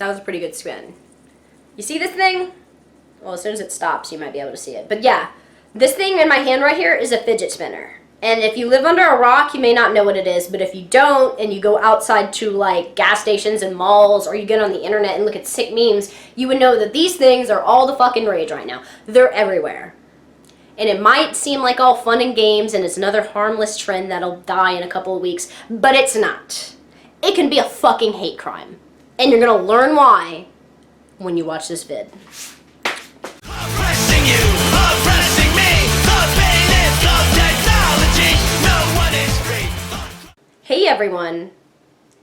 That was a pretty good spin. You see this thing? Well, as soon as it stops, you might be able to see it. But yeah, this thing in my hand right here is a fidget spinner. And if you live under a rock, you may not know what it is. But if you don't, and you go outside to like gas stations and malls, or you get on the internet and look at sick memes, you would know that these things are all the fucking rage right now. They're everywhere. And it might seem like all fun and games, and it's another harmless trend that'll die in a couple of weeks, but it's not. It can be a fucking hate crime. And you're gonna learn why when you watch this vid. Oppressing you, oppressing me, the pain is of technology, no one is free. Hey everyone,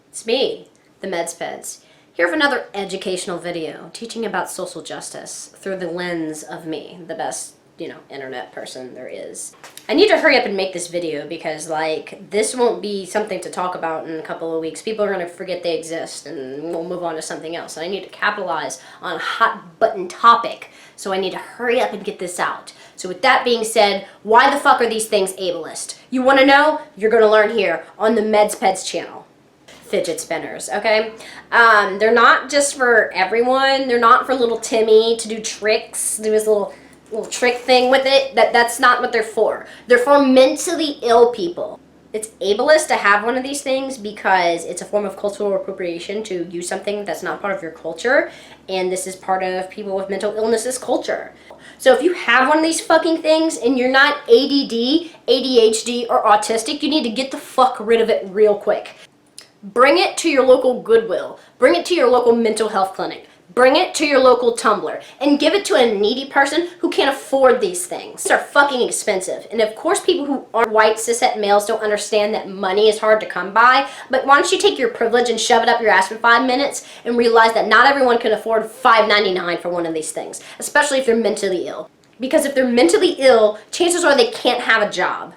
it's me, the Medspeds, here with another educational video teaching about social justice through the lens of me, the best, internet person there is. I need to hurry up and make this video because, this won't be something to talk about in a couple of weeks. People are going to forget they exist and we'll move on to something else. And I need to capitalize on a hot button topic, so I need to hurry up and get this out. So with that being said, why the fuck are these things ableist? You want to know? You're going to learn here on the Medspeds channel. Fidget spinners, okay? They're not just for everyone. They're not for little Timmy to do tricks, do his little trick thing with it. That's not what they're for. They're for mentally ill people. It's ableist to have one of these things because it's a form of cultural appropriation to use something that's not part of your culture, and this is part of people with mental illnesses culture. So if you have one of these fucking things and you're not ADD, ADHD, or autistic, you need to get the fuck rid of it real quick. Bring it to your local Goodwill. Bring it to your local mental health clinic. Bring it to your local Tumblr and give it to a needy person who can't afford these things. These are fucking expensive. And of course people who aren't white cishet males don't understand that money is hard to come by. But why don't you take your privilege and shove it up your ass for 5 minutes and realize that not everyone can afford $5.99 for one of these things, especially if they're mentally ill. Because if they're mentally ill, chances are they can't have a job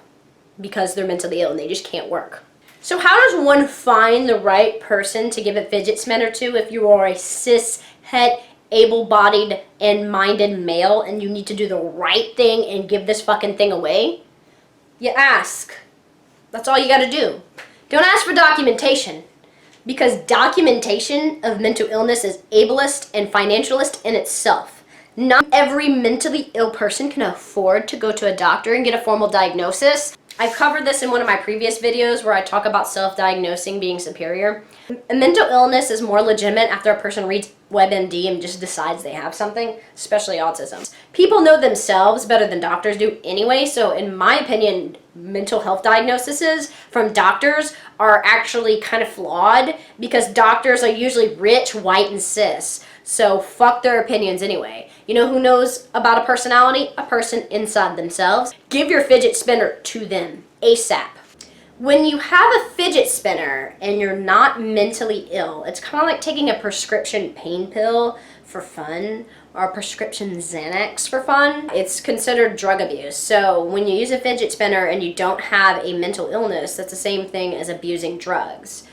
because they're mentally ill and they just can't work. So how does one find the right person to give a fidget spinner to if you are a cishet, able-bodied, and minded male and you need to do the right thing and give this fucking thing away? You ask. That's all you gotta do. Don't ask for documentation, because documentation of mental illness is ableist and financialist in itself. Not every mentally ill person can afford to go to a doctor and get a formal diagnosis. I've covered this in one of my previous videos where I talk about self-diagnosing being superior. A mental illness is more legitimate after a person reads WebMD and just decides they have something, especially autism. People know themselves better than doctors do anyway, so in my opinion, mental health diagnoses from doctors are actually kind of flawed because doctors are usually rich, white, and cis. So fuck their opinions anyway. You know who knows about a personality? A person inside themselves. Give your fidget spinner to them ASAP. When you have a fidget spinner and you're not mentally ill, it's kind of like taking a prescription pain pill for fun or a prescription Xanax for fun. It's considered drug abuse. So when you use a fidget spinner and you don't have a mental illness, that's the same thing as abusing drugs.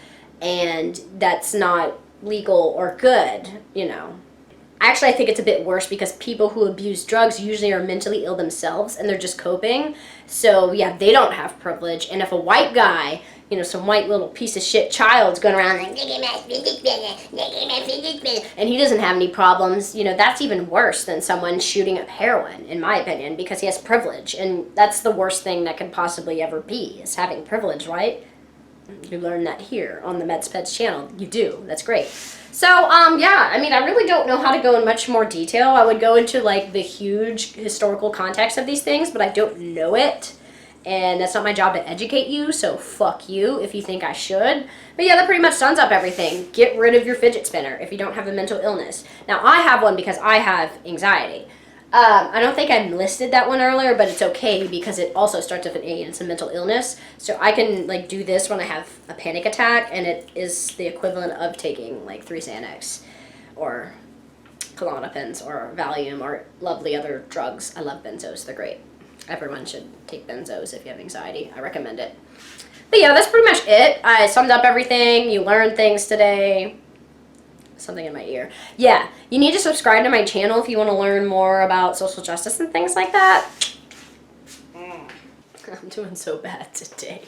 And that's not legal or good, Actually, I think it's a bit worse because people who abuse drugs usually are mentally ill themselves and they're just coping. So yeah, they don't have privilege. And if a white guy, some white little piece of shit child's going around like, and he doesn't have any problems, that's even worse than someone shooting up heroin, in my opinion, because he has privilege. And that's the worst thing that could possibly ever be, is having privilege, right? You learn that here on the Medspeds channel. You do. That's great. So, yeah, I really don't know how to go in much more detail. I would go into, the huge historical context of these things, but I don't know it. And that's not my job to educate you, so fuck you if you think I should. But yeah, that pretty much sums up everything. Get rid of your fidget spinner if you don't have a mental illness. Now, I have one because I have anxiety. I don't think I listed that one earlier, but it's okay because it also starts with an A and it's a mental illness. So I can do this when I have a panic attack, and it is the equivalent of taking 3 Xanax or Klonopins or Valium or lovely other drugs. I love benzos. They're great. Everyone should take benzos if you have anxiety. I recommend it. But yeah, that's pretty much it. I summed up everything. You learned things today. Something in my ear. Yeah, you need to subscribe to my channel if you want to learn more about social justice and things like that. I'm doing so bad today.